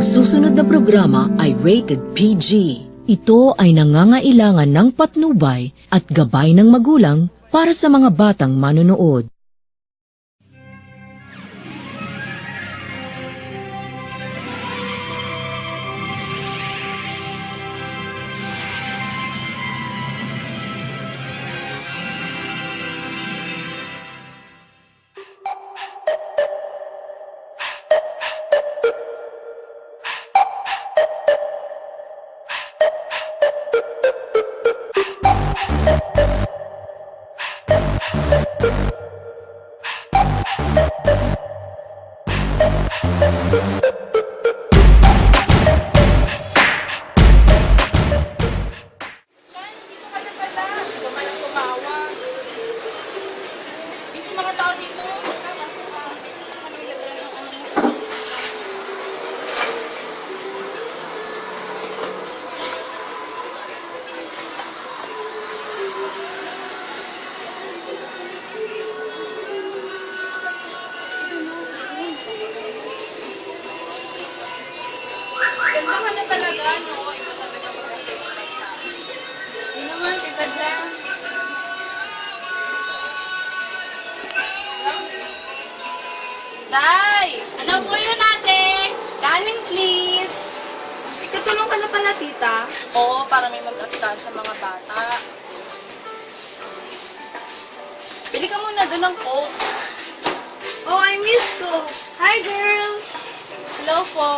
susunod na programa ay rated PG. Ito ay nangangailangan ng patnubay at gabay ng magulang para sa mga batang manonood. Ganda ka na talaga, no? Iba talaga magkasimulan sa akin. Hindi naman, kita dyan. Day! Ano po yun, ate? Kanin, please. Ikatulong ka na pala, tita. Oo, para may mag-askas sa mga bata. Bili ka muna doon ng Coke. Oh, I miss Coke. Hi, girl. Hello po.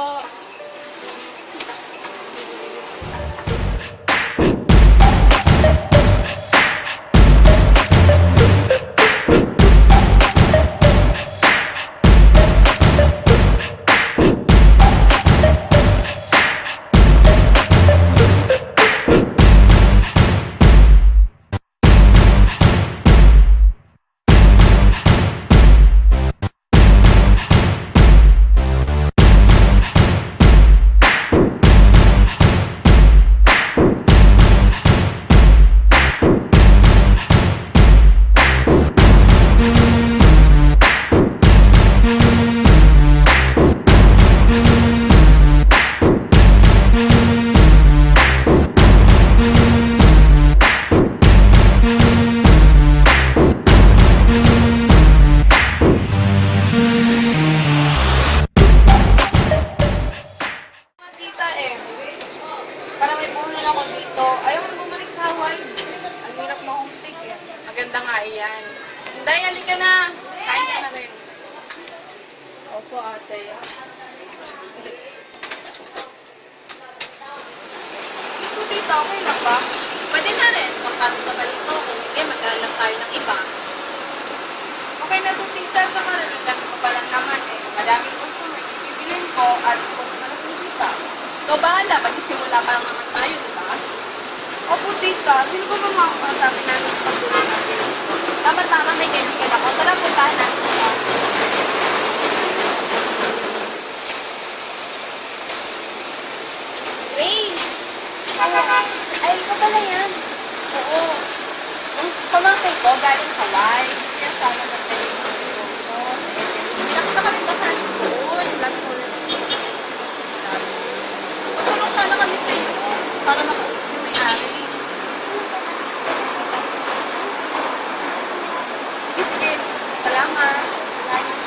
Para may puhunan ako dito. Ayaw mo bumalik sa Hawaii. Ang hirap ma-homesick eh. Maganda nga iyan. Day, halika na. Kain ka na rin. Opo, ate. Ito, tita, okay lang ba? Pwede na rin. Magkano ka ba dito? Kung hindi, magkaroon tayo ng iba. Okay na ito, tita. Saka rin, magkano ka pa lang naman eh. Madaming customer. Ipibilin ko at kung ano kung tita. Ikaw bahala, magsisimula pa lang naman tayo, di ba? Opo, tita. Sino ba mga kasabi natin sa pagtulong natin? Tama-tama, may kaibigan ako. Tara, puntahan natin siya. Grace! Ay, ikaw pala yan. Oo. Ang pamangkin ko, galing Hawaii. Gusto niya sana magdaling ng negosyo sa Italy. Pinakita kami bakante doon. Lahat ko na tutulong sana kami sa iyo para makausap yung may-ari. Sige, sige. Salamat. Salamat.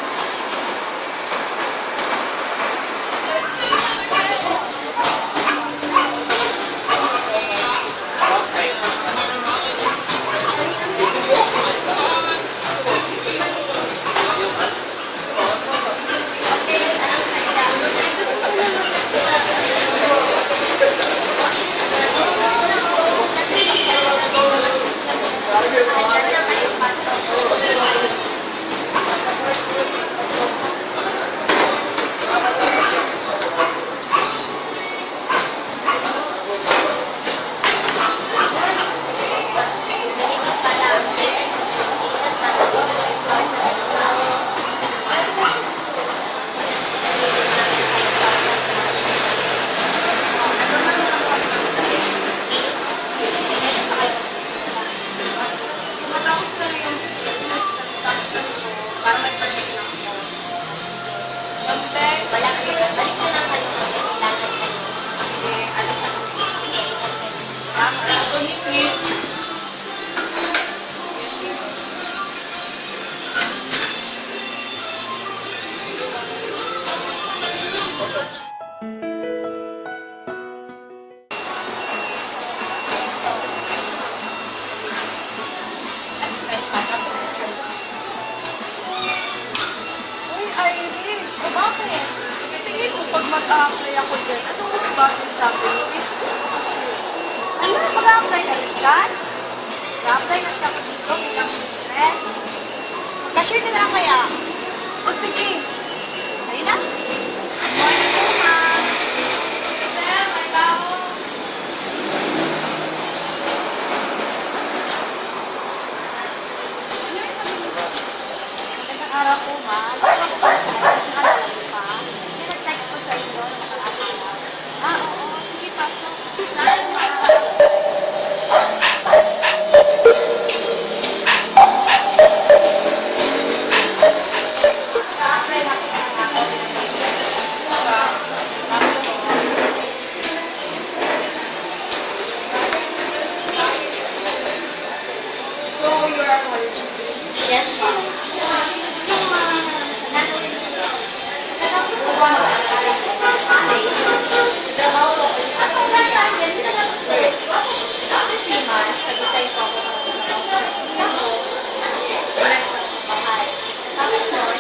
Tumingin. Uy, Irene, o bakit? Tingin ko pag mag-a-apply ako dyan, ano mas bagay sa akin? Ano na mag-a-apply ka rin dyan? Mag-a-apply kasi ako dito, bilang business. Cashier ka na kaya? O sige. Halina. Good morning po, ma'am. Sir, may tao. Magandang araw po, ma'am. Kasi nag-text po sa inyo na nakakalaw. Oo. Sige, pasok. Saan, ma'am? Sa-apply na po sana ako. So, you're a college student? Yes, ma'am. Natapos ko ba mag-aaral ko sa college? Trabaho ko sa college. After 3 months, nag-design ko ako para trabaho sa trabaho. Bilang sa bahay. Tapos noon,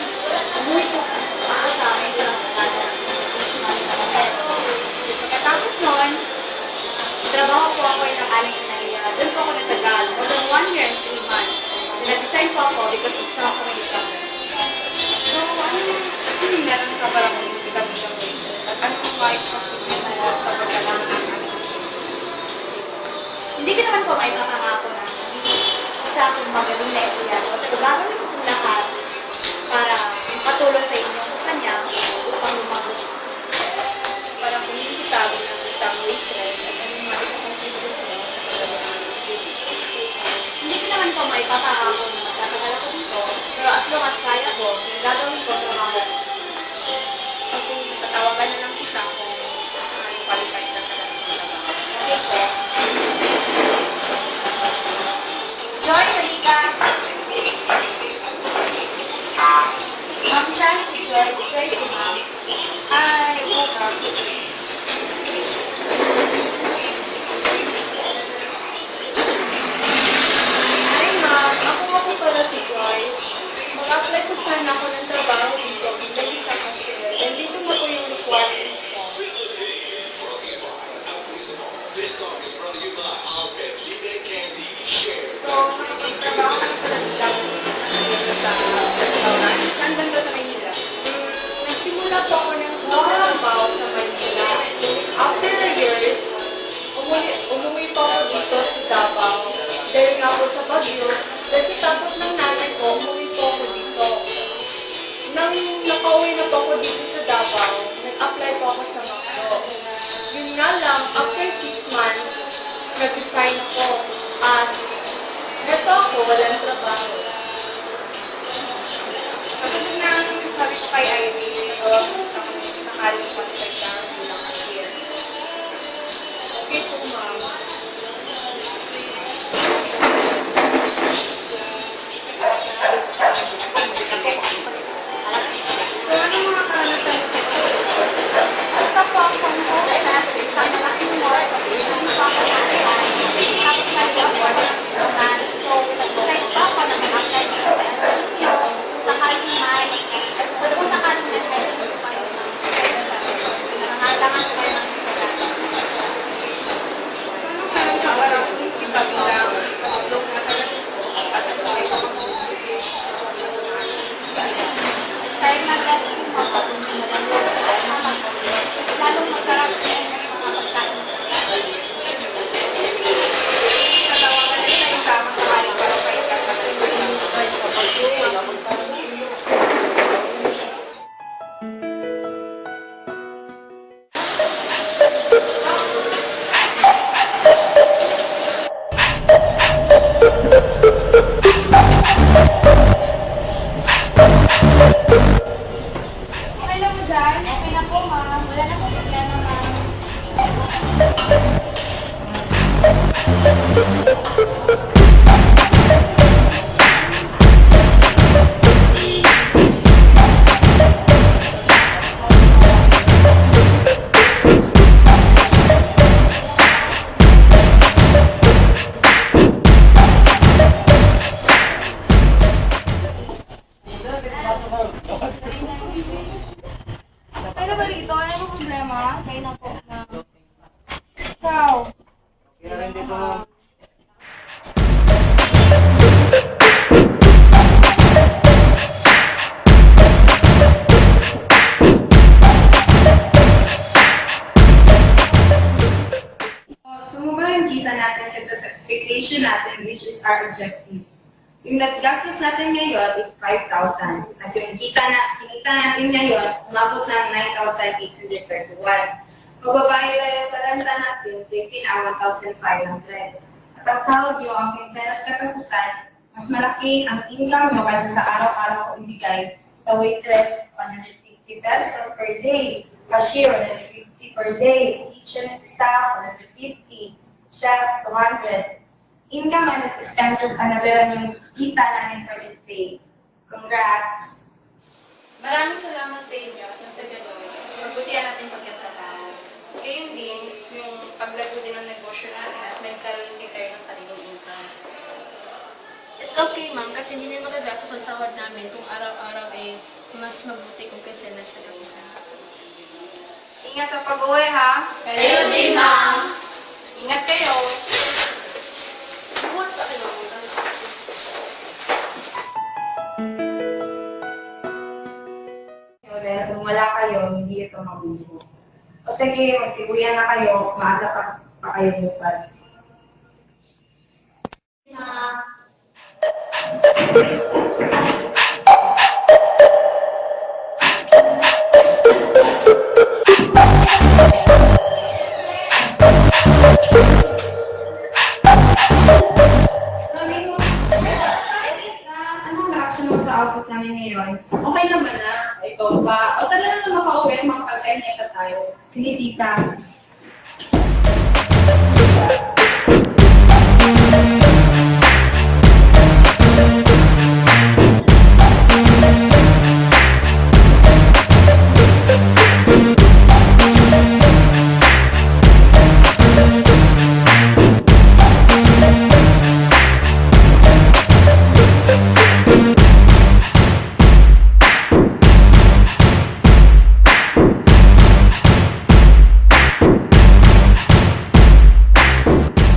umuwi ko ako sa amin bilang pagkatapos noon, trabaho ko ako ay nakaling inaliya. Doon po ako nagtagal. More than 1 year and 3 months. Nag-design po ako because gusto ako mag-e-commerce. So, meron ka palang bilang waitress? At ano kung kahit pag-ibig mo sa pagkakalang ng ano? Hindi ko naman po may makangako na isa akong magaling na empleyado. Pero gagawin ko po lahat para patulong sa inyong kanya upang lumago. Parang kung kita bilang isang waitress at ano yung mga ikakontribute mo sa pagkakalang hindi ko naman po may papangako na magtatagal ako dito. Pero as long as kaya ko, gagawin ko trabaho. Kasi tatawagan na lang kita kung saan qualified ka sa ganun trabaho. Okay po. Joy, halika! Ma'am Chan, si Joy. Joy si ma'am. Hi, welcome. Hi, ma'am. Ako pala si Joy. Mag-apply ko sana ako ng trabaho dito bilang sa cashier. And dito mo po yung requirements ko. So, makikipagtrabaho ko pala sila sa restaurant. Saan banda sa Maynila? Nagsimula po ako ng trabaho sa Maynila. After the years, umuwi po ako dito sa Davao. Dahil nga po sa Baguio. Kasi tapos ng nanay ko, umuwi po ako dito. Nang nakauwi na po ako dito sa Davao, nag-apply po ako sa Macdo. Yun nga lang, after 6 months, nag-resign ako. At neto ako, walang trabaho. Katulad ng sabi ko kay Irene, ako sakaling pag-tagdang bilang cashier. Okay po, ma'am. So, anong mga karanasan mo sa pagkakas? Isa po akong host sa malaking mall sa Pilipinas pa ako nasa. Tapos lagi ako ng restaurant. So, nag-decide pa ako na mag-apply ko sa interview. Kung sakaling may, at kung sakaling may, ko pa yun ng nangangalangan ko kayo ng Kaya na ba dito? Ano ba problema? Kaya na po na... Ikaw. Kaya rin dito, ma'am. Sumubra yung kita natin kasi sa expectation natin, which is our objectives. Yung naggastos natin ngayon is 5,000. At yung kinita natin ngayon, umabot ng 9,831. Magbabayad tayo sa renta natin, safety na 1,500. At ang sahod nyo, ang pinsenas katapusan, mas malaki ang income nyo kaysa sa araw-araw ko ibigay sa waitress, 150 pesos per day, cashier, 150 per day, kitchen staff, 150, chef, 200. Income minus expenses, another yung kita namin for this day. Congrats! Maraming salamat sa inyo at nasa gano'n, magbutihan natin pagkatrabaho. Gayon din, yung paglago din ng negosyo natin at nagkaroon din tayo ng sariling income. It's okay, ma'am, kasi hindi na magagastos ang sahod namin kung araw-araw mas mabuti kung kasi nasa katapusan. Ingat sa pag-uwi, ha? Kayo din, ma'am. Ingat kayo. Dahil kung wala kayo, hindi ito mabubuo. O sige, magsiguyan na kayo, maaga pa kayo bukas.